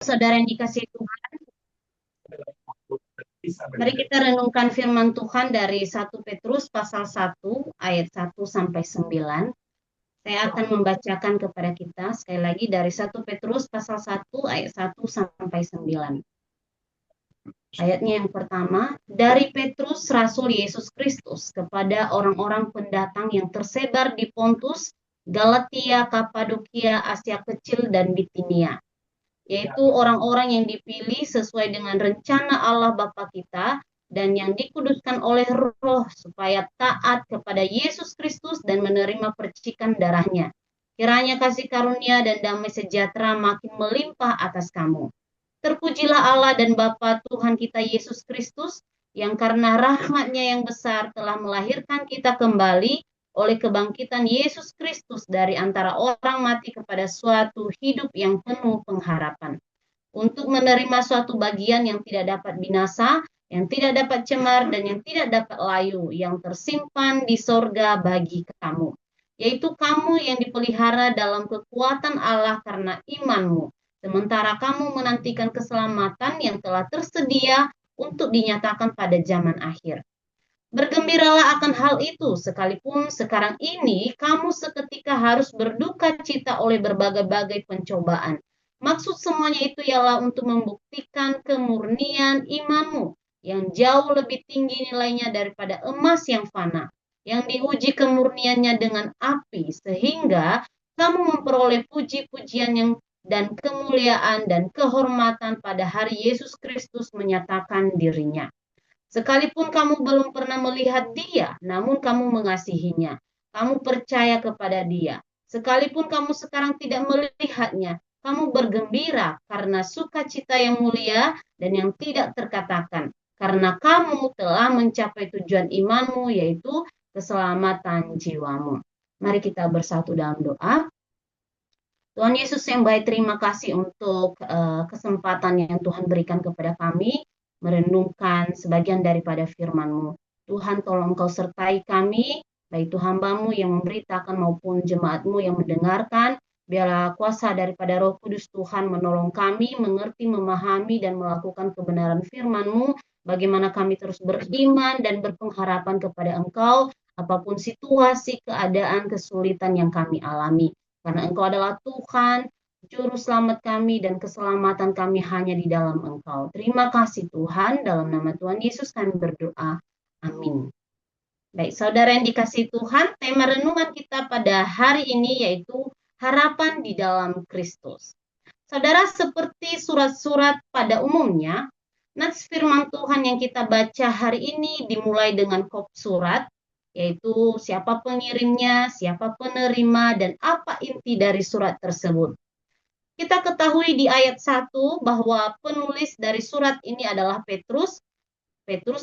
saudara yang dikasihi Tuhan, mari kita renungkan firman Tuhan dari 1 Petrus pasal 1 ayat 1 sampai 9. Saya akan membacakan kepada kita sekali lagi dari 1 Petrus pasal 1 ayat 1 sampai 9. Ayatnya yang pertama, dari Petrus Rasul Yesus Kristus kepada orang-orang pendatang yang tersebar di Pontus, Galatia, Kapadokia, Asia Kecil, dan Bitinia, yaitu orang-orang yang dipilih sesuai dengan rencana Allah Bapa kita dan yang dikuduskan oleh Roh supaya taat kepada Yesus Kristus dan menerima percikan darahnya. Kiranya kasih karunia dan damai sejahtera makin melimpah atas kamu. Terpujilah Allah dan Bapa Tuhan kita Yesus Kristus, yang karena rahmat-Nya yang besar telah melahirkan kita kembali oleh kebangkitan Yesus Kristus dari antara orang mati kepada suatu hidup yang penuh pengharapan, untuk menerima suatu bagian yang tidak dapat binasa, yang tidak dapat cemar, dan yang tidak dapat layu, yang tersimpan di sorga bagi kamu, yaitu kamu yang dipelihara dalam kekuatan Allah karena imanmu, sementara kamu menantikan keselamatan yang telah tersedia untuk dinyatakan pada zaman akhir. Bergembiralah akan hal itu, sekalipun sekarang ini kamu seketika harus berduka cita oleh berbagai-bagai pencobaan. Maksud semuanya itu ialah untuk membuktikan kemurnian imanmu yang jauh lebih tinggi nilainya daripada emas yang fana, yang diuji kemurniannya dengan api, sehingga kamu memperoleh puji-pujian yang dan kemuliaan dan kehormatan pada hari Yesus Kristus menyatakan dirinya. Sekalipun kamu belum pernah melihat Dia, namun kamu mengasihinya. Kamu percaya kepada Dia. Sekalipun kamu sekarang tidak melihatnya, kamu bergembira karena sukacita yang mulia dan yang tidak terkatakan. Karena kamu telah mencapai tujuan imanmu, yaitu keselamatan jiwamu. Mari kita bersatu dalam doa. Tuhan Yesus yang baik, terima kasih untuk kesempatan yang Tuhan berikan kepada kami merenungkan sebagian daripada firman-Mu. Tuhan, tolong Kau sertai kami, baik itu hamba-Mu yang memberitakan maupun jemaat-Mu yang mendengarkan. Biarlah kuasa daripada Roh Kudus Tuhan menolong kami mengerti, memahami, dan melakukan kebenaran firman-Mu, bagaimana kami terus beriman dan berpengharapan kepada Engkau, apapun situasi, keadaan, kesulitan yang kami alami. Karena Engkau adalah Tuhan, Juru Selamat kami, dan keselamatan kami hanya di dalam Engkau. Terima kasih Tuhan, dalam nama Tuhan Yesus kami berdoa. Amin. Baik, saudara yang dikasihi Tuhan, tema renungan kita pada hari ini yaitu harapan di dalam Kristus. Saudara, seperti surat-surat pada umumnya, nats firman Tuhan yang kita baca hari ini dimulai dengan kop surat, yaitu siapa pengirimnya, siapa penerima, dan apa inti dari surat tersebut. Kita ketahui di ayat 1 bahwa penulis dari surat ini adalah Petrus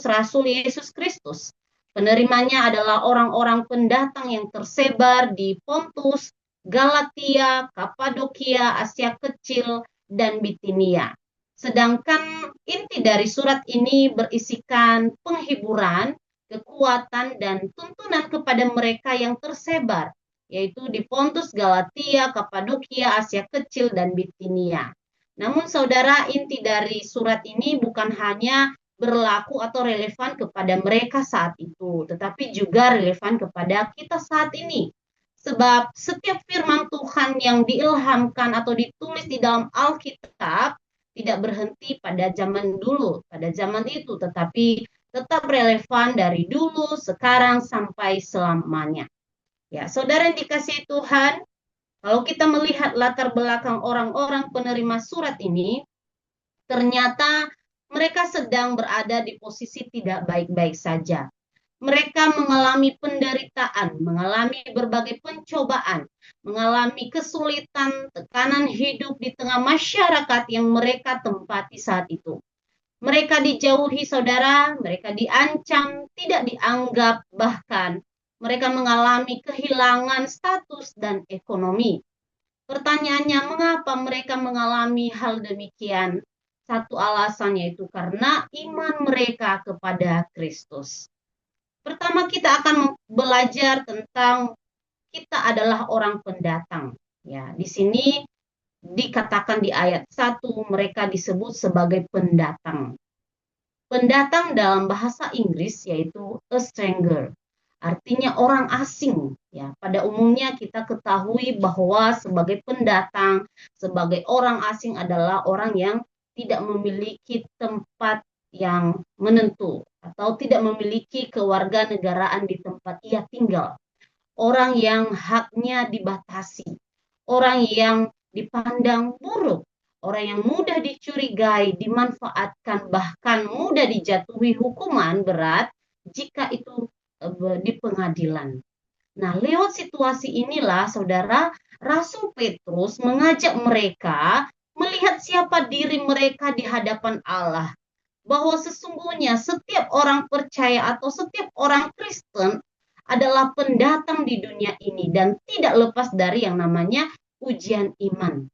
Rasul Yesus Kristus. Penerimanya adalah orang-orang pendatang yang tersebar di Pontus, Galatia, Kapadokia, Asia Kecil, dan Bitinia. Sedangkan inti dari surat ini berisikan penghiburan, kekuatan, dan tuntunan kepada mereka yang tersebar, yaitu di Pontus, Galatia, Kapadokia, Asia Kecil, dan Bitinia. Namun saudara, inti dari surat ini bukan hanya berlaku atau relevan kepada mereka saat itu, tetapi juga relevan kepada kita saat ini. Sebab setiap firman Tuhan yang diilhamkan atau ditulis di dalam Alkitab tidak berhenti pada zaman dulu, pada zaman itu, tetapi tetap relevan dari dulu, sekarang, sampai selamanya. Ya, saudara yang dikasihi Tuhan, kalau kita melihat latar belakang orang-orang penerima surat ini, ternyata mereka sedang berada di posisi tidak baik-baik saja. Mereka mengalami penderitaan, mengalami berbagai pencobaan, mengalami kesulitan, tekanan hidup di tengah masyarakat yang mereka tempati saat itu. Mereka dijauhi saudara, mereka diancam, tidak dianggap, bahkan mereka mengalami kehilangan status dan ekonomi. Pertanyaannya, mengapa mereka mengalami hal demikian? Satu alasan yaitu karena iman mereka kepada Kristus. Pertama, kita akan belajar tentang kita adalah orang pendatang. Ya, di sini dikatakan di ayat 1 mereka disebut sebagai pendatang. Pendatang dalam bahasa Inggris yaitu a stranger, artinya orang asing. Ya, pada umumnya kita ketahui bahwa sebagai pendatang, sebagai orang asing adalah orang yang tidak memiliki tempat yang menentu atau tidak memiliki kewarganegaraan di tempat ia tinggal. Orang yang haknya dibatasi, orang yang dipandang buruk, orang yang mudah dicurigai, dimanfaatkan, bahkan mudah dijatuhi hukuman berat jika itu di pengadilan. Nah, lewat situasi inilah, saudara, Rasul Petrus mengajak mereka melihat siapa diri mereka di hadapan Allah. Bahwa sesungguhnya setiap orang percaya atau setiap orang Kristen adalah pendatang di dunia ini dan tidak lepas dari yang namanya ujian iman.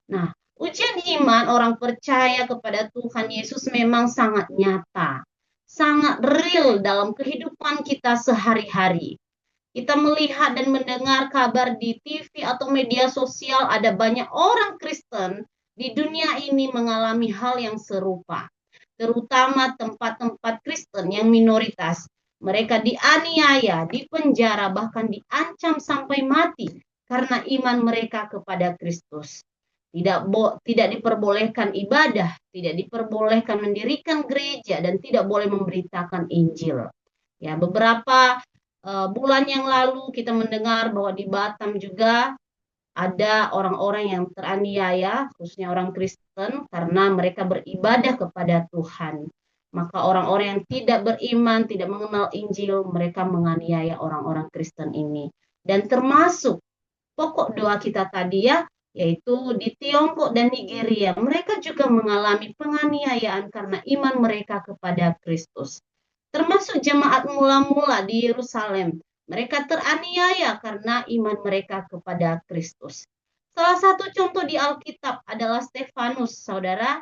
Nah, ujian iman orang percaya kepada Tuhan Yesus memang sangat nyata, sangat real dalam kehidupan kita sehari-hari. Kita melihat dan mendengar kabar di TV atau media sosial ada banyak orang Kristen di dunia ini mengalami hal yang serupa. Terutama tempat-tempat Kristen yang minoritas. Mereka dianiaya, dipenjara, bahkan diancam sampai mati karena iman mereka kepada Kristus. Tidak diperbolehkan ibadah, tidak diperbolehkan mendirikan gereja, dan tidak boleh memberitakan Injil. Ya, beberapa bulan yang lalu kita mendengar bahwa di Batam juga ada orang-orang yang teraniaya, khususnya orang Kristen, karena mereka beribadah kepada Tuhan. Maka orang-orang yang tidak beriman, tidak mengenal Injil, mereka menganiaya orang-orang Kristen ini. Dan termasuk pokok doa kita tadi ya, yaitu di Tiongkok dan Nigeria, mereka juga mengalami penganiayaan karena iman mereka kepada Kristus. Termasuk jemaat mula-mula di Yerusalem, mereka teraniaya karena iman mereka kepada Kristus. Salah satu contoh di Alkitab adalah Stefanus, saudara.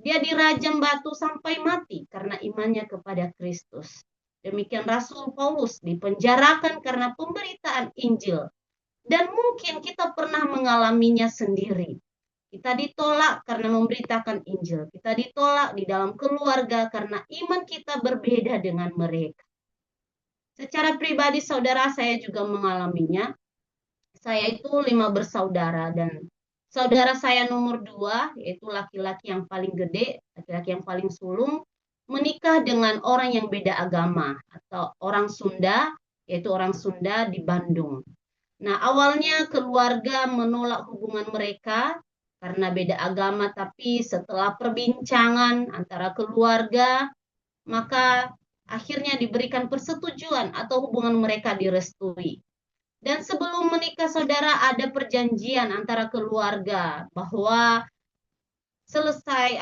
Dia dirajam batu sampai mati karena imannya kepada Kristus. Demikian Rasul Paulus dipenjarakan karena pemberitaan Injil. Dan mungkin kita pernah mengalaminya sendiri. Kita ditolak karena memberitakan Injil. Kita ditolak di dalam keluarga karena iman kita berbeda dengan mereka. Secara pribadi, saudara, saya juga mengalaminya. Saya itu 5 bersaudara dan saudara saya nomor 2, yaitu laki-laki yang paling gede, laki-laki yang paling sulung, menikah dengan orang yang beda agama atau orang Sunda, yaitu orang Sunda di Bandung. Nah, awalnya keluarga menolak hubungan mereka karena beda agama, tapi setelah perbincangan antara keluarga, maka akhirnya diberikan persetujuan atau hubungan mereka direstui. Dan sebelum menikah, saudara, ada perjanjian antara keluarga bahwa selesai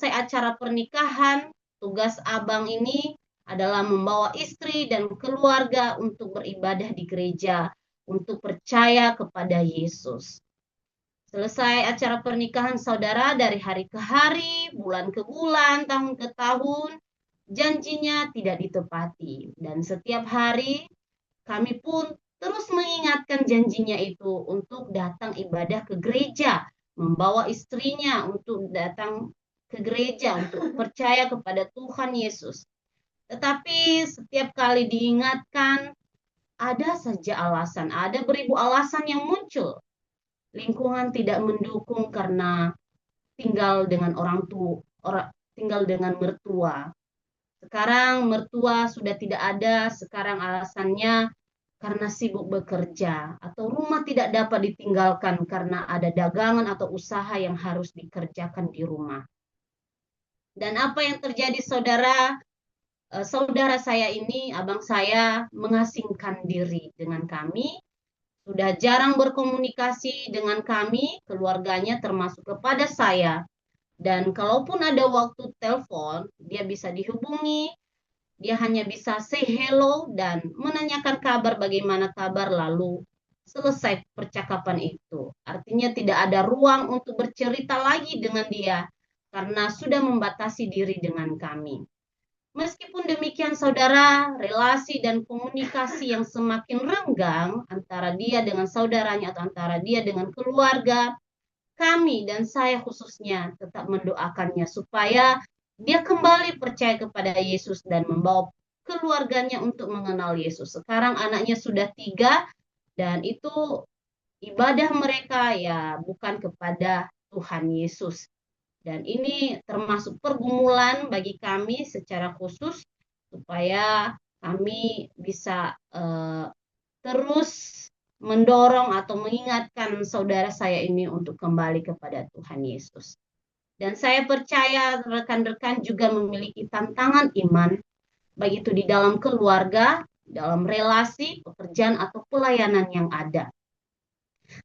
acara pernikahan, tugas abang ini adalah membawa istri dan keluarga untuk beribadah di gereja, untuk percaya kepada Yesus. Selesai acara pernikahan saudara, dari hari ke hari, bulan ke bulan, tahun ke tahun, janjinya tidak ditepati. Dan setiap hari kami pun terus mengingatkan janjinya itu untuk datang ibadah ke gereja, membawa istrinya untuk datang ke gereja, untuk percaya kepada Tuhan Yesus. Tetapi setiap kali diingatkan, ada saja alasan, ada beribu alasan yang muncul. Lingkungan tidak mendukung karena tinggal dengan tinggal dengan mertua. Sekarang mertua sudah tidak ada, sekarang alasannya karena sibuk bekerja, atau rumah tidak dapat ditinggalkan karena ada dagangan atau usaha yang harus dikerjakan di rumah. Dan apa yang terjadi, saudara? Saudara saya ini, abang saya, mengasingkan diri dengan kami, sudah jarang berkomunikasi dengan kami, keluarganya termasuk kepada saya. Dan kalaupun ada waktu telepon, dia bisa dihubungi, dia hanya bisa say hello dan menanyakan kabar, bagaimana kabar, lalu selesai percakapan itu. Artinya tidak ada ruang untuk bercerita lagi dengan dia karena sudah membatasi diri dengan kami. Meskipun demikian, saudara, relasi dan komunikasi yang semakin renggang antara dia dengan saudaranya atau antara dia dengan keluarga kami dan saya khususnya tetap mendoakannya supaya dia kembali percaya kepada Yesus dan membawa keluarganya untuk mengenal Yesus. Sekarang anaknya sudah 3 dan itu ibadah mereka ya bukan kepada Tuhan Yesus. Dan ini termasuk pergumulan bagi kami secara khusus supaya kami bisa terus mendorong atau mengingatkan saudara saya ini untuk kembali kepada Tuhan Yesus. Dan saya percaya rekan-rekan juga memiliki tantangan iman, baik itu di dalam keluarga, dalam relasi, pekerjaan, atau pelayanan yang ada.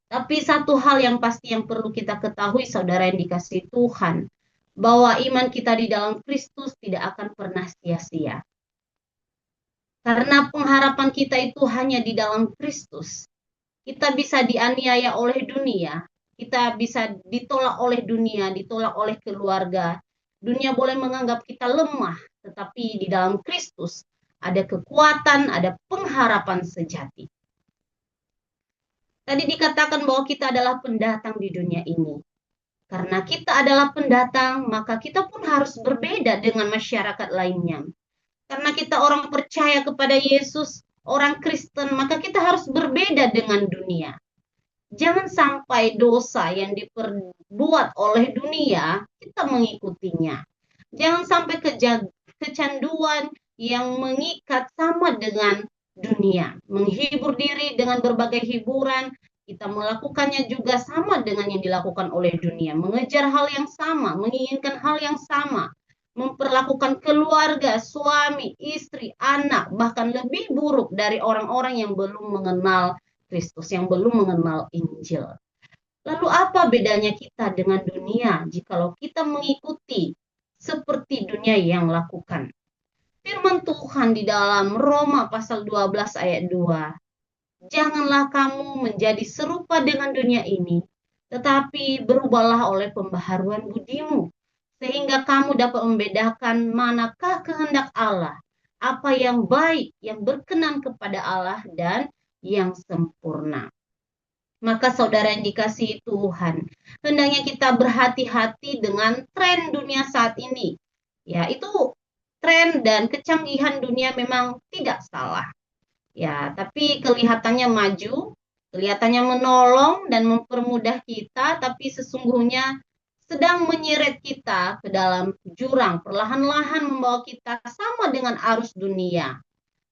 Tapi satu hal yang pasti yang perlu kita ketahui, saudara yang dikasihi Tuhan, bahwa iman kita di dalam Kristus tidak akan pernah sia-sia. Karena pengharapan kita itu hanya di dalam Kristus. Kita bisa dianiaya oleh dunia, kita bisa ditolak oleh dunia, ditolak oleh keluarga. Dunia boleh menganggap kita lemah, tetapi di dalam Kristus ada kekuatan, ada pengharapan sejati. Tadi dikatakan bahwa kita adalah pendatang di dunia ini. Karena kita adalah pendatang, maka kita pun harus berbeda dengan masyarakat lainnya. Karena kita orang percaya kepada Yesus, orang Kristen, maka kita harus berbeda dengan dunia. Jangan sampai dosa yang diperbuat oleh dunia, kita mengikutinya. Jangan sampai kecanduan yang mengikat sama dengan dunia. Menghibur diri dengan berbagai hiburan, kita melakukannya juga sama dengan yang dilakukan oleh dunia. Mengejar hal yang sama, menginginkan hal yang sama. Memperlakukan keluarga, suami, istri, anak, bahkan lebih buruk dari orang-orang yang belum mengenal Kristus, yang belum mengenal Injil. Lalu apa bedanya kita dengan dunia jikalau kita mengikuti seperti dunia yang lakukan? Firman Tuhan di dalam Roma pasal 12 ayat 2. Janganlah kamu menjadi serupa dengan dunia ini, tetapi berubahlah oleh pembaharuan budimu, sehingga kamu dapat membedakan manakah kehendak Allah, apa yang baik, yang berkenan kepada Allah, dan yang sempurna. Maka saudara yang dikasihi Tuhan, hendaknya kita berhati-hati dengan tren dunia saat ini. Ya, itu tren dan kecanggihan dunia memang tidak salah. Ya, tapi kelihatannya maju, kelihatannya menolong dan mempermudah kita, tapi sesungguhnya sedang menyeret kita ke dalam jurang, perlahan-lahan membawa kita sama dengan arus dunia.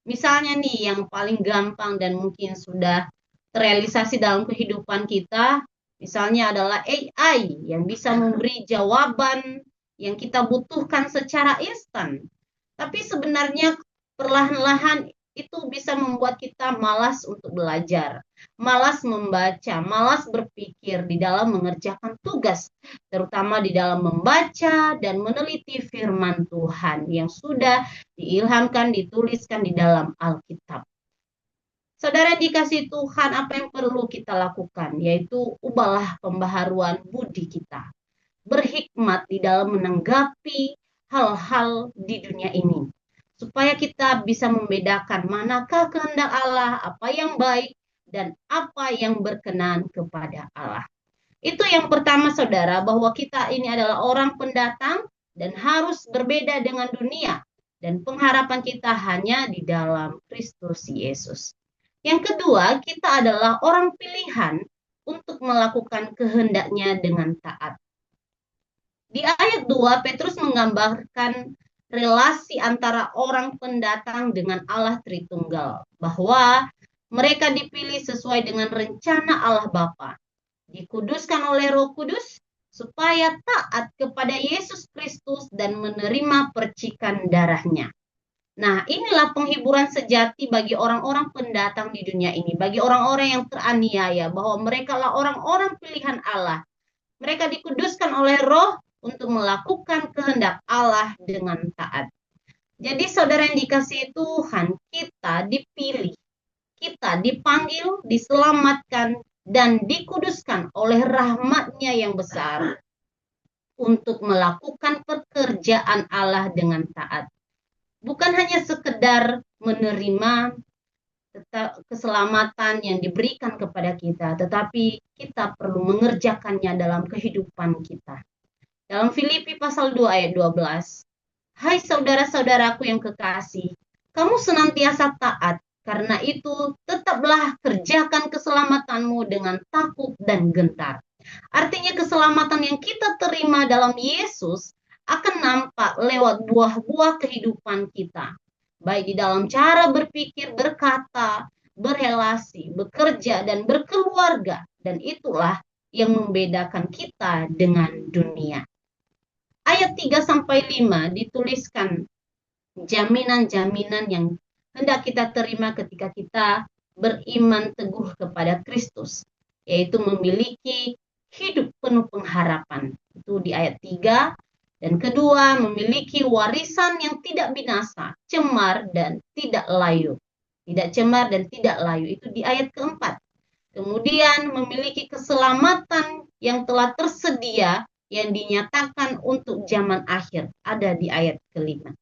Misalnya nih, yang paling gampang dan mungkin sudah terrealisasi dalam kehidupan kita, misalnya adalah AI yang bisa memberi jawaban yang kita butuhkan secara instan. Tapi sebenarnya perlahan-lahan itu bisa membuat kita malas untuk belajar, malas membaca, malas berpikir di dalam mengerjakan tugas, terutama di dalam membaca dan meneliti firman Tuhan yang sudah diilhamkan, dituliskan di dalam Alkitab. Saudara dikasih Tuhan, apa yang perlu kita lakukan? Yaitu ubahlah pembaharuan budi kita. Berhikmat di dalam menanggapi hal-hal di dunia ini. Supaya kita bisa membedakan manakah kehendak Allah, apa yang baik, dan apa yang berkenan kepada Allah. Itu yang pertama saudara, bahwa kita ini adalah orang pendatang dan harus berbeda dengan dunia. Dan pengharapan kita hanya di dalam Kristus Yesus. Yang kedua, kita adalah orang pilihan untuk melakukan kehendaknya dengan taat. Di ayat 2, Petrus menggambarkan relasi antara orang pendatang dengan Allah Tritunggal. Bahwa mereka dipilih sesuai dengan rencana Allah Bapa. Dikuduskan oleh Roh Kudus supaya taat kepada Yesus Kristus dan menerima percikan darahnya. Nah, inilah penghiburan sejati bagi orang-orang pendatang di dunia ini, bagi orang-orang yang teraniaya, bahwa mereka lah orang-orang pilihan Allah. Mereka dikuduskan oleh Roh untuk melakukan kehendak Allah dengan taat. Jadi saudara yang dikasihi Tuhan, kita dipilih, kita dipanggil, diselamatkan, dan dikuduskan oleh rahmat-Nya yang besar untuk melakukan pekerjaan Allah dengan taat. Bukan hanya sekedar menerima, keselamatan yang diberikan kepada kita, tetapi kita perlu mengerjakannya dalam kehidupan kita. Dalam Filipi pasal 2 ayat 12, hai saudara-saudaraku yang kekasih, kamu senantiasa taat, karena itu tetaplah kerjakan keselamatanmu dengan takut dan gentar. Artinya keselamatan yang kita terima dalam Yesus akan nampak lewat buah-buah kehidupan kita. Baik di dalam cara berpikir, berkata, berrelasi, bekerja, dan berkeluarga. Dan itulah yang membedakan kita dengan dunia. Ayat 3-5 dituliskan jaminan-jaminan yang hendak kita terima ketika kita beriman teguh kepada Kristus, yaitu memiliki hidup penuh pengharapan. Itu di ayat 3. Dan kedua, memiliki warisan yang tidak binasa, cemar dan tidak layu. Tidak cemar dan tidak layu, itu di ayat keempat. Kemudian memiliki keselamatan yang telah tersedia yang dinyatakan untuk zaman akhir, ada di ayat kelima.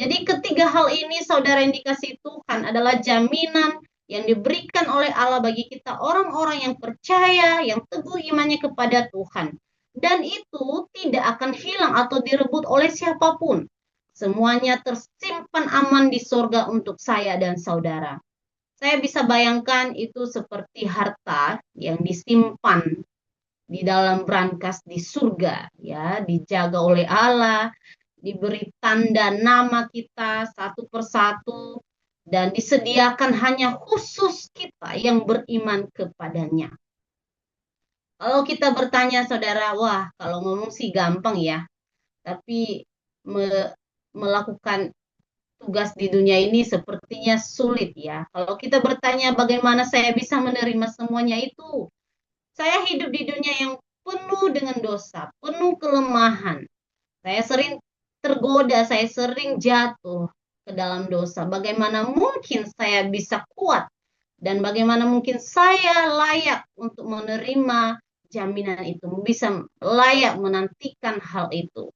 Jadi ketiga hal ini, saudara yang dikasihi Tuhan, adalah jaminan yang diberikan oleh Allah bagi kita orang-orang yang percaya, yang teguh imannya kepada Tuhan. Dan itu tidak akan hilang atau direbut oleh siapapun. Semuanya tersimpan aman di surga untuk saya dan saudara. Saya bisa bayangkan itu seperti harta yang disimpan di dalam brankas di surga, ya, dijaga oleh Allah, diberi tanda nama kita satu persatu, dan disediakan hanya khusus kita yang beriman kepadanya. Kalau kita bertanya, saudara, wah, kalau ngomong sih gampang ya, tapi melakukan tugas di dunia ini sepertinya sulit ya. Kalau kita bertanya bagaimana saya bisa menerima semuanya itu, saya hidup di dunia yang penuh dengan dosa, penuh kelemahan. Saya sering tergoda, saya sering jatuh ke dalam dosa. Bagaimana mungkin saya bisa kuat dan bagaimana mungkin saya layak untuk menerima jaminan itu, bisa layak menantikan hal itu.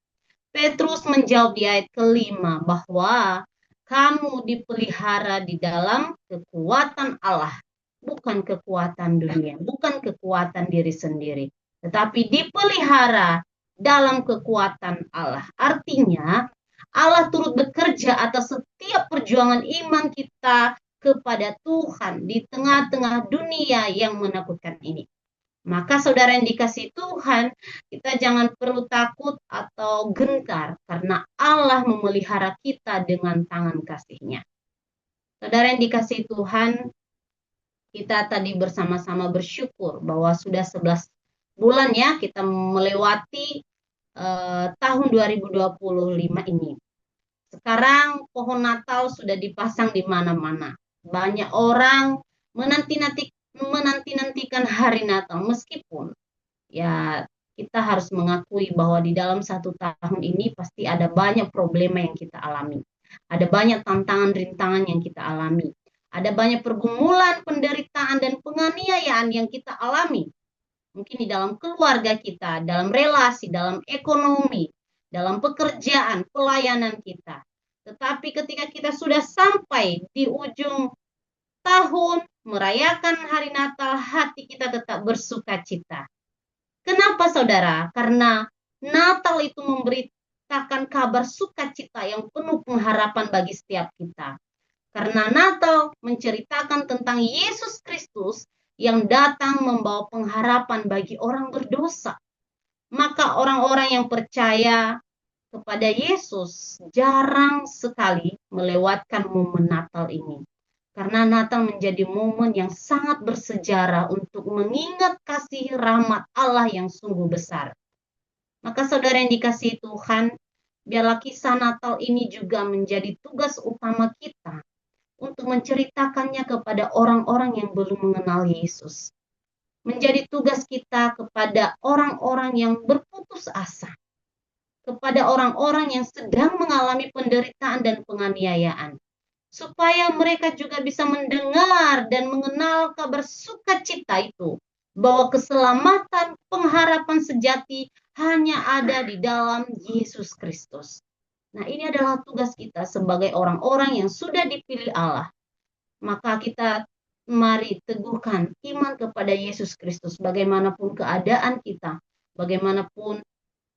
Petrus menjawab di ayat kelima bahwa kamu dipelihara di dalam kekuatan Allah, bukan kekuatan dunia, bukan kekuatan diri sendiri, tetapi dipelihara dalam kekuatan Allah. Artinya, Allah turut bekerja atas setiap perjuangan iman kita kepada Tuhan di tengah-tengah dunia yang menakutkan ini. Maka saudara yang dikasihi Tuhan, kita jangan perlu takut atau gentar karena Allah memelihara kita dengan tangan kasih-Nya. Saudara yang dikasihi Tuhan, kita tadi bersama-sama bersyukur bahwa sudah 11 bulan ya kita melewati tahun 2025 ini. Sekarang pohon Natal sudah dipasang di mana-mana. Banyak orang menanti-nantikan hari Natal, meskipun ya kita harus mengakui bahwa di dalam satu tahun ini pasti ada banyak problema yang kita alami. Ada banyak tantangan, rintangan yang kita alami. Ada banyak pergumulan, penderitaan, dan penganiayaan yang kita alami. Mungkin di dalam keluarga kita, dalam relasi, dalam ekonomi, dalam pekerjaan, pelayanan kita. Tetapi ketika kita sudah sampai di ujung tahun, merayakan hari Natal, hati kita tetap bersuka cita. Kenapa saudara? Karena Natal itu memberitakan kabar sukacita yang penuh pengharapan bagi setiap kita. Karena Natal menceritakan tentang Yesus Kristus yang datang membawa pengharapan bagi orang berdosa. Maka orang-orang yang percaya kepada Yesus jarang sekali melewatkan momen Natal ini. Karena Natal menjadi momen yang sangat bersejarah untuk mengingat kasih rahmat Allah yang sungguh besar. Maka saudara yang dikasihi Tuhan, biarlah kisah Natal ini juga menjadi tugas utama kita untuk menceritakannya kepada orang-orang yang belum mengenal Yesus. Menjadi tugas kita kepada orang-orang yang berputus asa, kepada orang-orang yang sedang mengalami penderitaan dan penganiayaan, supaya mereka juga bisa mendengar dan mengenal kabar sukacita itu, bahwa keselamatan, pengharapan sejati hanya ada di dalam Yesus Kristus. Nah, ini adalah tugas kita sebagai orang-orang yang sudah dipilih Allah, maka kita mari teguhkan iman kepada Yesus Kristus bagaimanapun keadaan kita, bagaimanapun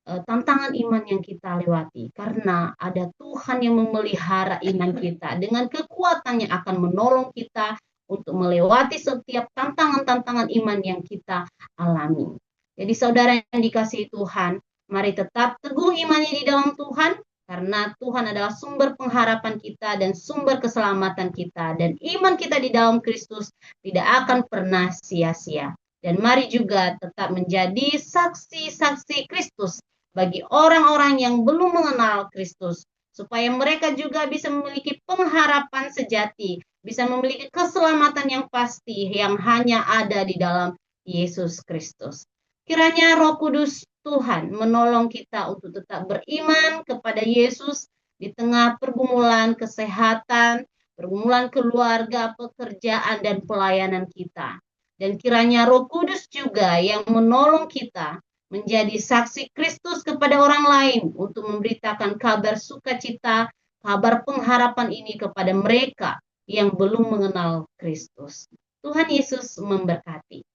tantangan iman yang kita lewati, karena ada Tuhan yang memelihara iman kita dengan kekuatan yang akan menolong kita untuk melewati setiap tantangan-tantangan iman yang kita alami. Jadi saudara yang dikasihi Tuhan, mari tetap teguh imannya di dalam Tuhan, karena Tuhan adalah sumber pengharapan kita dan sumber keselamatan kita, dan iman kita di dalam Kristus tidak akan pernah sia-sia. Dan mari juga tetap menjadi saksi-saksi Kristus bagi orang-orang yang belum mengenal Kristus, supaya mereka juga bisa memiliki pengharapan sejati, bisa memiliki keselamatan yang pasti yang hanya ada di dalam Yesus Kristus. Kiranya Roh Kudus Tuhan menolong kita untuk tetap beriman kepada Yesus di tengah pergumulan kesehatan, pergumulan keluarga, pekerjaan, dan pelayanan kita. Dan kiranya Roh Kudus juga yang menolong kita menjadi saksi Kristus kepada orang lain untuk memberitakan kabar sukacita, kabar pengharapan ini kepada mereka yang belum mengenal Kristus. Tuhan Yesus memberkati.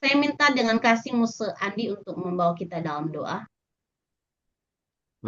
Saya minta dengan kasih Muse Andi untuk membawa kita dalam doa.